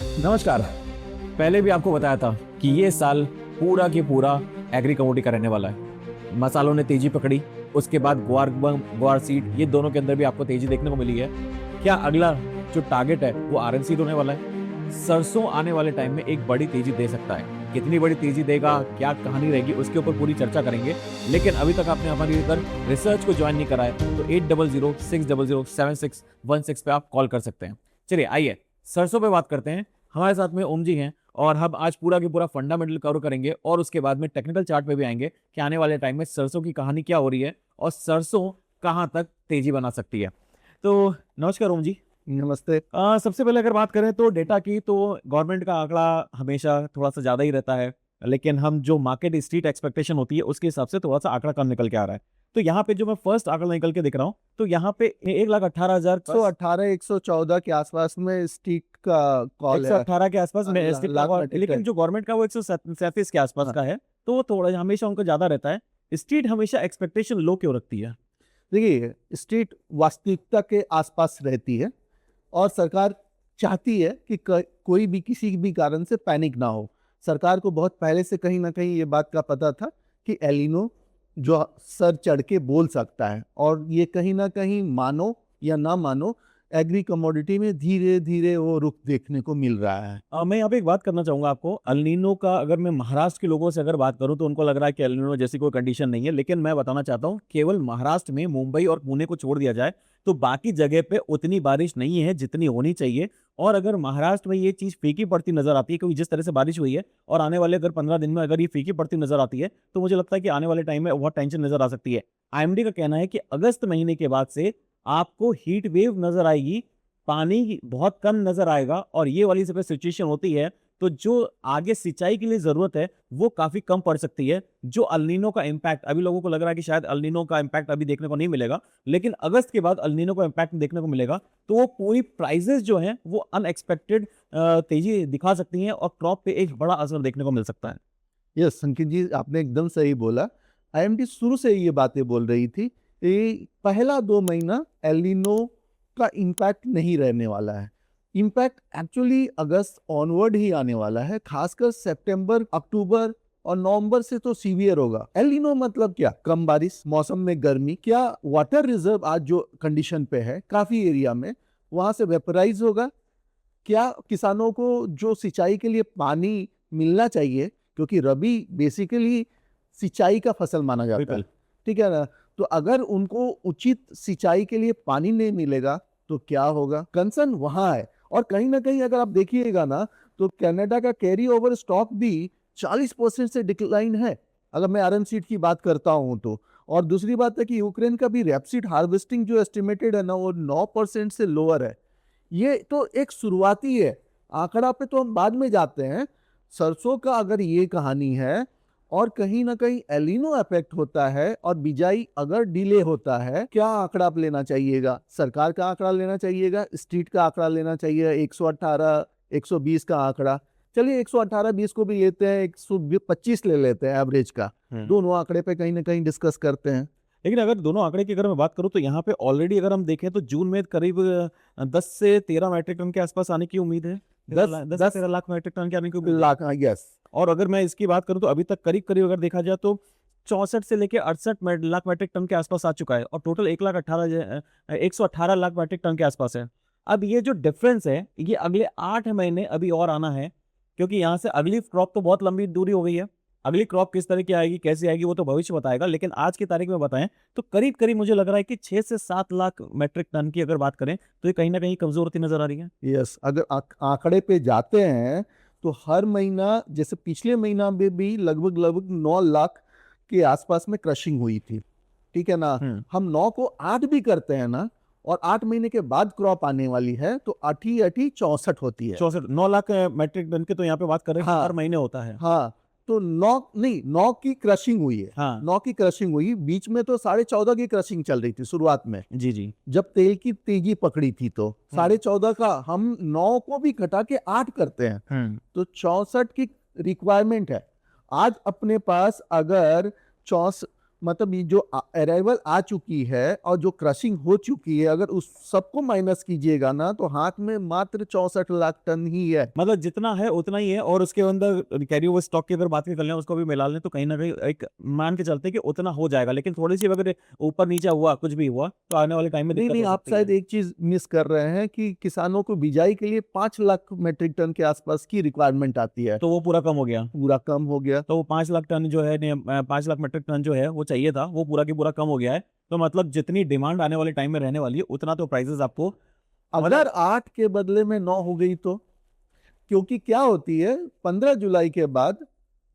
नमस्कार। पहले भी आपको बताया था कि ये साल पूरा की पूरा एग्री कमोडिटी का रहने वाला है। मसालों ने तेजी पकड़ी, उसके बाद ग्वार सीड, ये दोनों के अंदर भी आपको तेजी देखने को मिली है। क्या अगला जो टारगेट है वो आरएन सीड होने वाला है? सरसों आने वाले टाइम में एक बड़ी तेजी दे सकता है। कितनी बड़ी तेजी देगा, क्या कहानी रहेगी, उसके ऊपर पूरी चर्चा करेंगे। लेकिन अभी तक आपने हमारी इधर रिसर्च को ज्वाइन नहीं करा है तो 8006007616 पे आप कॉल कर सकते हैं। चलिए आइए सरसों पे बात करते हैं। हमारे साथ में ओम जी हैं और हम आज पूरा की पूरा फंडामेंटल कवर करेंगे और उसके बाद में टेक्निकल चार्ट पे भी आएंगे कि आने वाले टाइम में सरसों की कहानी क्या हो रही है और सरसों कहां तक तेजी बना सकती है। तो नमस्कार ओम जी। नमस्ते। सबसे पहले अगर बात करें तो डेटा की, तो गवर्नमेंट का आंकड़ा हमेशा थोड़ा सा ज्यादा ही रहता है, लेकिन हम जो मार्केट स्ट्रीट एक्सपेक्टेशन होती है उसके हिसाब से थोड़ा सा आंकड़ा कम निकल के आ रहा है। तो यहाँ पे जो मैं फर्स्ट आंकड़ा निकल के दिख रहा हूँ तो यहाँ पे 1,18,000 118 114 के आसपास में स्टीक का कॉल है। 118 के आसपास में ला- स्ट्रीट लाख का, मीट्रिक लेकिन टन। जो गवर्नमेंट का वो 137 के आसपास हाँ। का है, तो वो थोड़ा हमेशा उनको ज्यादा रहता है। स्ट्रीट हमेशा एक्सपेक्टेशन लो क्यों रखती है? देखिए, स्ट्रीट वास्तविकता के आसपास रहती है और सरकार चाहती है कि कोई भी किसी भी कारण से पैनिक ना हो। सरकार को बहुत पहले से कहीं ना कहीं ये बात का पता था कि एलिनो जो सर चढ़ के बोल सकता है, और ये कहीं ना कहीं मानो या ना मानो एग्री कमोडिटी में धीरे धीरे वो रुख देखने को मिल रहा है। मैं यहाँ पे एक बात करना चाहूंगा आपको। अल नीनो का अगर मैं महाराष्ट्र के लोगों से अगर बात करूं तो उनको लग रहा है कि अल नीनो जैसी कोई कंडीशन नहीं है, लेकिन मैं बताना चाहता हूं केवल महाराष्ट्र में, मुंबई और पुणे को छोड़ दिया जाए तो बाकी जगह पे उतनी बारिश नहीं है जितनी होनी चाहिए। और अगर महाराष्ट्र में ये चीज फीकी पड़ती नजर आती है, क्योंकि जिस तरह से बारिश हुई है और आने वाले अगर 15 दिन में अगर ये फीकी पड़ती नजर आती है तो मुझे लगता है कि आने वाले टाइम में बहुत टेंशन नजर आ सकती है। आईएमडी का कहना है कि अगस्त महीने के बाद से आपको हीट वेव नजर आएगी, पानी बहुत कम नजर आएगा, और ये वाली सब सिचुएशन होती है तो जो आगे सिंचाई के लिए जरूरत है वो काफी कम पड़ सकती है। जो अल नीनो का इंपैक्ट अभी लोगों को लग रहा है कि शायद अल नीनो का इंपैक्ट अभी देखने को नहीं मिलेगा, लेकिन अगस्त के बाद अल नीनो का इंपैक्ट देखने को मिलेगा। तो वो पूरी प्राइसेस जो हैं वो अनएक्सपेक्टेड तेजी दिखा सकती हैं और क्रॉप पे एक बड़ा असर देखने को मिल सकता है। यस संकित जी, आपने एकदम सही बोला। आईएमडी शुरू से ये बातें बोल रही थी कि पहला 2 महीना एल नीनो का इम्पैक्ट नहीं रहने वाला है। इम्पैक्ट एक्चुअली अगस्त ऑनवर्ड ही आने वाला है, खासकर सितंबर, अक्टूबर और नवंबर से तो सीवियर होगा। एल नीनो मतलब क्या? कम बारिश, मौसम में गर्मी। क्या वाटर रिजर्व आज जो कंडीशन पे है काफी एरिया में, वहां से वेपराइज होगा? क्या किसानों को जो सिंचाई के लिए पानी मिलना चाहिए, क्योंकि रबी बेसिकली सिंचाई का फसल माना जाता है, बिल्कुल। ठीक है ना? तो अगर उनको उचित सिंचाई के लिए पानी नहीं मिलेगा तो क्या होगा? कंसर्न वहां है। और कहीं ना कहीं अगर आप देखिएगा ना, तो कनाडा का कैरी ओवर स्टॉक भी 40% से डिक्लाइन है, अगर मैं आरएम सीड की बात करता हूं तो। और दूसरी बात है कि यूक्रेन का भी रेपसीड हार्वेस्टिंग जो एस्टिमेटेड है ना, वो 9% से लोअर है। ये तो एक शुरुआती है, आंकड़ा पे तो हम बाद में जाते हैं। सरसों का अगर ये कहानी है और कहीं ना कहीं एल नीनो इफेक्ट होता है और बिजाई अगर डिले होता है, क्या आंकड़ा आप लेना चाहिएगा? सरकार का आंकड़ा लेना चाहिएगा, स्ट्रीट का आंकड़ा लेना चाहिए? 118 120 का आंकड़ा, चलिए 118-20 को भी लेते हैं, 125 ले लेते हैं एवरेज का। दोनों आंकड़े पे कहीं ना कहीं डिस्कस करते हैं। लेकिन अगर दोनों आंकड़े की अगर मैं बात करूं तो यहाँ पे ऑलरेडी अगर हम देखें तो जून में करीब 10 से 13 मैट्रिक टन के आसपास आने की उम्मीद है। 10 से 13 लाख मैट्रिक टन के आने की उम्मीद है। लाख, यस। और अगर मैं इसकी बात करूं तो अभी तक करीब करीब अगर देखा जाए तो 64 से लेके 68 लाख मैट्रिक टन के आसपास आ चुका है, और टोटल 118 लाख मैट्रिक टन के आसपास है। अब ये जो डिफरेंस है ये अगले 8 महीने अभी और आना है, क्योंकि यहाँ से अगली क्रॉप तो बहुत लंबी दूरी हो गई है। अगली क्रॉप किस तरह की आएगी, कैसी आएगी, वो तो भविष्य बताएगा, लेकिन आज की तारीख में बताएं तो करीब करीब मुझे लग रहा है कि 6 से 7 लाख मैट्रिक टन की अगर बात करें तो ये कहीं ना कहीं कमजोर होती नजर आ रही है। यस, अगर आंकड़े पे जाते हैं तो हर महीना, जैसे पिछले महीना में भी लगभग लगभग 9 लाख के आसपास में क्रशिंग हुई थी, ठीक है ना? हम 9 को 8 भी करते हैं ना, और 8 महीने के बाद क्रॉप आने वाली है तो 64 होती है। 9 लाख मैट्रिक टन के तो यहाँ पे बात कर रहे हैं, हाँ, हर महीने होता है। हाँ। तो 9 नहीं, 9 की क्रशिंग हुई है। हाँ। 9 की क्रशिंग हुई, बीच में तो 14.5 की क्रशिंग चल रही थी शुरुआत में, जी जी। जब तेल की तेजी पकड़ी थी तो 14.5 का हम 9 को भी घटा के 8 करते हैं तो 64 की रिक्वायरमेंट है। आज अपने पास अगर मतलब ये जो अराइवल आ चुकी है और जो क्रशिंग हो चुकी है, अगर उस सबको माइनस कीजिएगा ना तो हाथ में मात्र 64 लाख टन ही है। मतलब जितना है उतना ही है, और उसके अंदर कैरी ओवर स्टॉक की अगर बात कर लें, उसको भी मिला लें, तो कहीं ना कहीं एक मान के चलते हैं कि उतना हो जाएगा। लेकिन थोड़ी सी अगर ऊपर नीचे हुआ, कुछ भी हुआ, तो आने वाले टाइम में नहीं दिक्कत नहीं, हो आप सकती शायद है। एक चीज मिस कर रहे हैं कि किसानों को बिजाई के लिए 5 लाख मेट्रिक टन के आसपास की रिक्वायरमेंट आती है। तो वो पूरा कम हो गया। पूरा कम हो गया। तो वो 5 लाख टन जो है, 5 लाख मीट्रिक टन जो है वो चाहिए था, वो पूरा की पूरा कम हो गया है। तो मतलब जितनी डिमांड आने वाले टाइम में रहने वाली है, उतना तो प्राइसेस आपको अगर मतलब 8 के बदले में 9 हो गई तो, क्योंकि क्या होती है, 15 जुलाई के बाद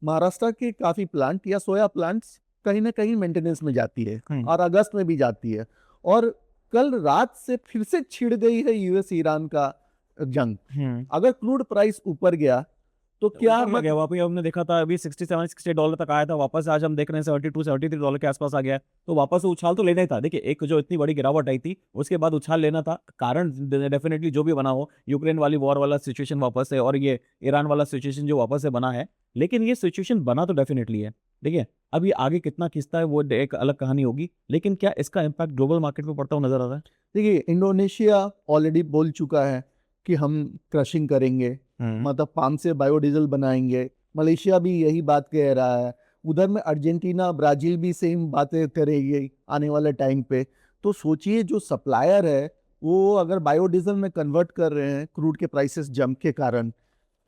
महाराष्ट्र के काफी प्लांट या सोया प्लांट्स कहीं ना कहीं मेंटेनेंस में जाती है, हम्म। और अगस्त में भी जाती है। और कल रात से फिर से छिड़ गई है यूएस ईरान का जंग। हम्म। अगर क्रूड प्राइस ऊपर गया तो क्या ऊपर मत गया, वहाँ पे हमने देखा था अभी 67-60 डॉलर तक आया था, वापस आज हम देख रहे हैं 72-73 डॉलर के आसपास आ गया है। तो वापस वो उछाल तो लेना ही था। देखिए, एक जो इतनी बड़ी गिरावट आई थी, उसके बाद उछाल लेना था। कारण डेफिनेटली जो भी बना हो, यूक्रेन वाली वॉर वाला सिचुएशन वापस है, और ये ईरान वाला सिचुएशन जो वापस से बना है। लेकिन ये सिचुएशन बना तो डेफिनेटली है। देखिए, अभी आगे कितना खिंचता है वो एक अलग कहानी होगी, लेकिन क्या इसका इम्पैक्ट ग्लोबल मार्केट में पड़ता हुआ नजर आ रहा है? देखिए, इंडोनेशिया ऑलरेडी बोल चुका है कि हम क्रशिंग करेंगे, हम्म। मतलब पाम से बायोडीजल बनाएंगे। मलेशिया भी यही बात कह रहा है। उधर में अर्जेंटीना, ब्राजील भी सेम बातें करेगी आने वाले टाइम पे। तो सोचिए, जो सप्लायर है वो अगर बायोडीजल में कन्वर्ट कर रहे हैं क्रूड के प्राइसेस जंप के कारण,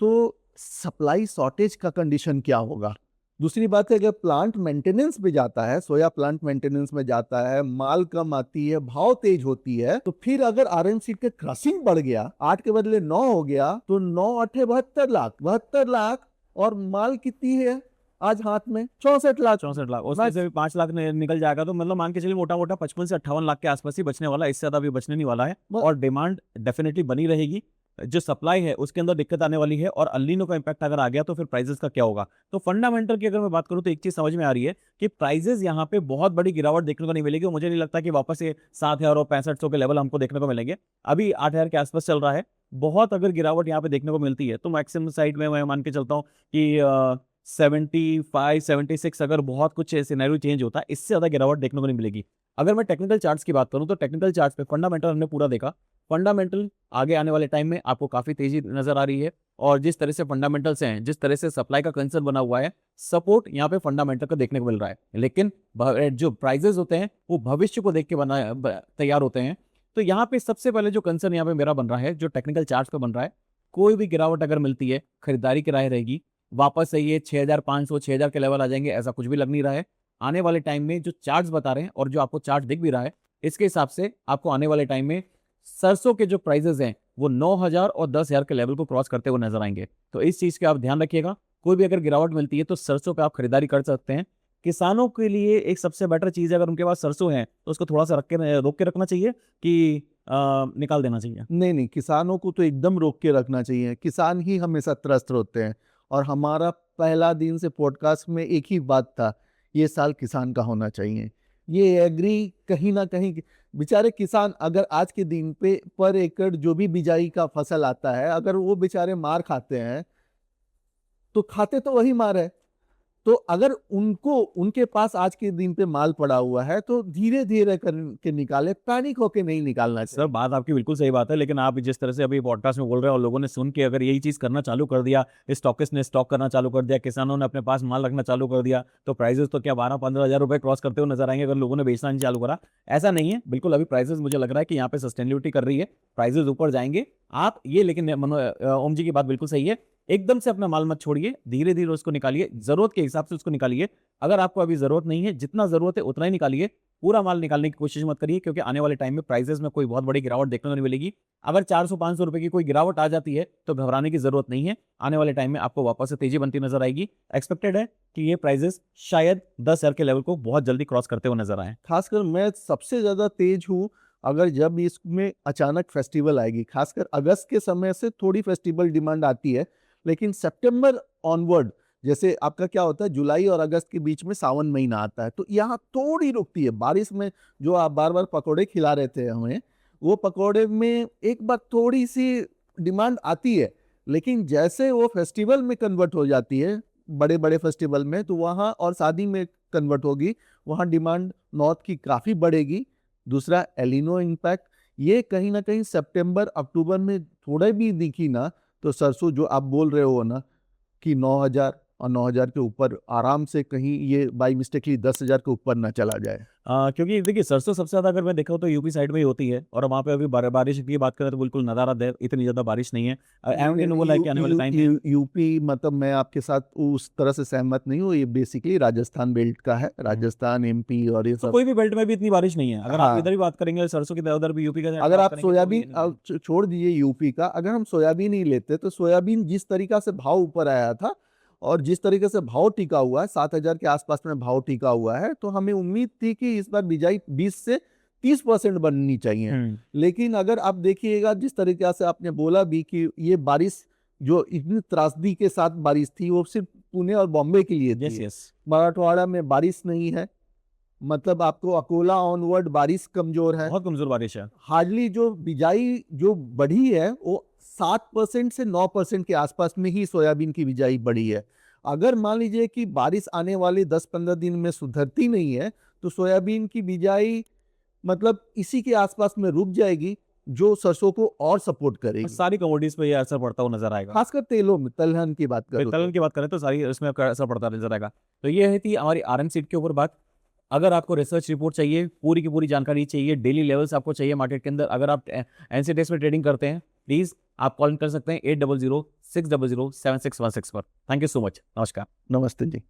तो सप्लाई शॉर्टेज का कंडीशन क्या होगा। दूसरी बात है, अगर प्लांट मेंटेनेंस पे जाता है, सोया प्लांट मेंटेनेंस में जाता है, माल कम आती है, भाव तेज होती है, तो फिर अगर आरएमसी के क्रशिंग बढ़ गया, 8 के बदले 9 हो गया, तो 9 अठे 72 लाख, 72 लाख। और माल कितनी है आज हाथ में? 64 लाख। 64 लाख, उसमें मैं से भी 5 लाख निकल जाएगा, तो मतलब मान के चलिए मोटा मोटा 55 से 58 लाख के आसपास ही बचने वाला है, इससे ज्यादा अभी बचने नहीं वाला है। और डिमांड डेफिनेटली बनी रहेगी, जो सप्लाई है उसके अंदर दिक्कत आने वाली है, और अल्नीनो का इम्पैक्ट अगर आ गया तो फिर प्राइसेस का क्या होगा। तो फंडामेंटल की अगर मैं बात करूं, तो एक चीज समझ में आ रही है कि प्राइसेस यहाँ पे बहुत बड़ी गिरावट देखने को नहीं मिलेगी। मुझे नहीं लगता कि वापस से 7,000 और 6500 के लेवल हमको देखने को मिलेंगे। अभी 8,000 के आसपास चल रहा है। बहुत अगर गिरावट यहाँ पे देखने को मिलती है, तो मैक्सिमम साइड में मैं मान के चलता हूँ कि 75-76, अगर बहुत कुछ सिनेरियो चेंज होता है, इससे ज्यादा गिरावट देखने को नहीं मिलेगी। अगर मैं टेक्निकल चार्ट्स की बात करूं, तो टेक्निकल चार्ट्स पे फंडामेंटल हमने पूरा देखा। फंडामेंटल आगे आने वाले टाइम में आपको काफी तेजी नजर आ रही है, और जिस तरह से फंडामेंटल्स हैं, जिस तरह से सप्लाई का कंसर्न बना हुआ है, सपोर्ट यहाँ पे फंडामेंटल का देखने को मिल रहा है। लेकिन जो प्राइजेस होते हैं वो भविष्य को देख के तैयार होते हैं। तो यहाँ पे सबसे पहले जो कंसर्न यहाँ पे मेरा बन रहा है, जो टेक्निकल चार्ट पे बन रहा है, कोई भी गिरावट अगर मिलती है, खरीदारी की राय रहेगी। वापस से ये 6,500 6,000 के लेवल आ जाएंगे, ऐसा कुछ भी लग नहीं रहा है। आने वाले टाइम में जो चार्ट्स बता रहे हैं, और जो आपको चार्ट दिख भी रहा है, इसके हिसाब से आपको आने वाले टाइम में सरसों के जो प्राइसेस हैं वो 9,000 और 10,000 के लेवल को क्रॉस करते हुए नजर आएंगे। तो इस चीज का आप ध्यान रखिएगा। कोई भी अगर गिरावट मिलती है तो सरसों पे आप खरीदारी कर सकते हैं। किसानों के लिए एक सबसे बेटर चीज है, अगर उनके पास सरसों है तो उसको थोड़ा सा रोक के रखना चाहिए, कि निकाल देना चाहिए। नहीं नहीं, किसानों को तो एकदम रोक के रखना चाहिए। किसान ही हमेशा त्रस्त होते हैं। और हमारा पहला दिन से पॉडकास्ट में एक ही बात था, ये साल किसान का होना चाहिए। ये एग्री कहीं ना कहीं। बेचारे किसान अगर आज के दिन पे पर एकड़ जो भी बिजाई का फसल आता है, अगर वो बेचारे मार खाते हैं, तो खाते तो वही मार है। तो अगर उनको, उनके पास आज के दिन पे माल पड़ा हुआ है, तो धीरे धीरे करके निकाले, पैनिक होके नहीं निकालना सर, चाहिए। बात आपकी बिल्कुल सही बात है, लेकिन आप जिस तरह से अभी पॉडकास्ट में बोल रहे हैं और लोगों ने सुन के अगर यही चीज करना चालू कर दिया, स्टॉकिस्ट ने स्टॉक करना चालू कर दिया, किसानों ने अपने पास माल रखना चालू कर दिया, तो प्राइसेस तो क्या 12-15 हज़ार रुपए क्रॉस करते हुए नजर आएंगे, अगर लोगों ने बेचना नहीं चालू करा। ऐसा नहीं है, बिल्कुल अभी प्राइसेस मुझे लग रहा है कि यहाँ पे सस्टेनेबिलिटी कर रही है, प्राइसेस ऊपर जाएंगे। आप ये, लेकिन ओम जी की बात बिल्कुल सही है, एकदम से अपना माल मत छोड़िए, धीरे धीरे उसको निकालिए, जरूरत के हिसाब से उसको निकालिए। अगर आपको अभी जरूरत नहीं है, जितना जरूरत है उतना ही निकालिए, पूरा माल निकालने की कोशिश मत करिए, क्योंकि आने वाले टाइम में प्राइसेस में कोई बहुत बड़ी गिरावट देखने को नहीं मिलेगी। अगर 400-500 रुपए की कोई गिरावट आ जाती है तो घबराने की जरूरत नहीं है। आने वाले टाइम में आपको वापस से तेजी बनती नजर आएगी। एक्सपेक्टेड है कि ये प्राइसेस शायद 10,000 के लेवल को बहुत जल्दी क्रॉस करते हुए नजर आए। खासकर मैं सबसे ज्यादा तेज हूँ अगर जब इसमें अचानक फेस्टिवल आएगी। खासकर अगस्त के समय से थोड़ी फेस्टिवल डिमांड आती है, लेकिन सितंबर ऑनवर्ड, जैसे आपका क्या होता है, जुलाई और अगस्त के बीच में सावन महीना आता है, तो यहाँ थोड़ी रुकती है बारिश में। जो आप बार बार पकोड़े खिला रहे थे हमें, वो पकोड़े में एक बार थोड़ी सी डिमांड आती है, लेकिन जैसे वो फेस्टिवल में कन्वर्ट हो जाती है, बड़े बड़े फेस्टिवल में, तो वहाँ और शादी में कन्वर्ट होगी, वहाँ डिमांड नॉर्थ की काफ़ी बढ़ेगी। दूसरा एलिनो इम्पैक्ट, ये कहीं ना कहीं सितंबर अक्टूबर में थोड़ा भी दिखी ना, तो सरसों जो आप बोल रहे हो ना कि 9,000 और 9,000 के ऊपर आराम से कहीं ये बाई मिस्टेकली 10,000 के ऊपर ना चला जाए। क्योंकि देखिए सरसों सबसे ज़्यादा अगर मैं देखा तो यूपी साइड में ही होती है और वहाँ पे अभी बारिश की बात करें तो बिल्कुल नज़ारा दे, इतनी ज़्यादा बारिश नहीं है। एवं इन बोला है कि आने वाले टाइम में यूपी मतलब मैं आपके साथ उस तरह से सहमत नहीं हूँ, ये बेसिकली राजस्थान बेल्ट का है, राजस्थान एमपी और ये तो सब। कोई भी बेल्ट में भी इतनी बारिश नहीं है। अगर आप हाँ, इधर भी बात करेंगे सरसों की, उधर भी यूपी का side अगर बात आप करेंगे तो भी सोयाबीन नहीं है। छोड़ दीजिए यूपी का, अगर हम सोयाबीन ही लेते तो सोयाबीन जिस तरीका से भाव ऊपर आया था और जिस तरीके से भाव टिका हुआ है, 7,000 के आसपास में भाव टिका हुआ है, तो हमें उम्मीद थी कि इस बार बिजाई 20 से 30% बननी चाहिए। लेकिन अगर आप देखिएगा जिस तरीके से आपने बोला भी कि ये बारिश जो इतनी त्रासदी के साथ बारिश थी वो सिर्फ पुणे और बॉम्बे के लिए यस थी। यस, मराठवाड़ा में बारिश नहीं है, मतलब आपको अकोला ऑनवर्ड बारिश कमजोर है। बहुत कमजोर बारिश है। हार्डली जो बिजाई जो बढ़ी है वो 7% से 9% के आसपास में ही सोयाबीन की बिजाई बढ़ी है। अगर मान लीजिए कि बारिश आने वाले 10-15 दिन में सुधरती नहीं है तो सोयाबीन की बिजाई मतलब इसी के आसपास में रुक जाएगी, जो सरसों को और सपोर्ट और करेगी। सारी कमोडिटीज पे ये असर पड़ता हुआ नजर आएगा। खासकर तेलों में, तिलहन की बात करूँ तलन तो। की बात करें तो सारी इसमें असर पड़ता नजर आएगा। तो ये है थी हमारी आरएन सीट के ऊपर बात। अगर आपको रिसर्च रिपोर्ट चाहिए, पूरी की पूरी जानकारी चाहिए, डेली लेवल्स आपको चाहिए मार्केट के अंदर, अगर आप एनसीटेक्स में ट्रेडिंग करते हैं, प्लीज आप कॉल कर सकते हैं 8006007616 पर। थैंक यू सो मच, नमस्कार। नमस्ते जी।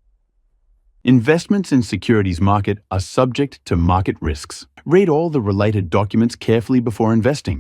Investments in securities market are subject to market risks. Read all the related documents carefully before investing.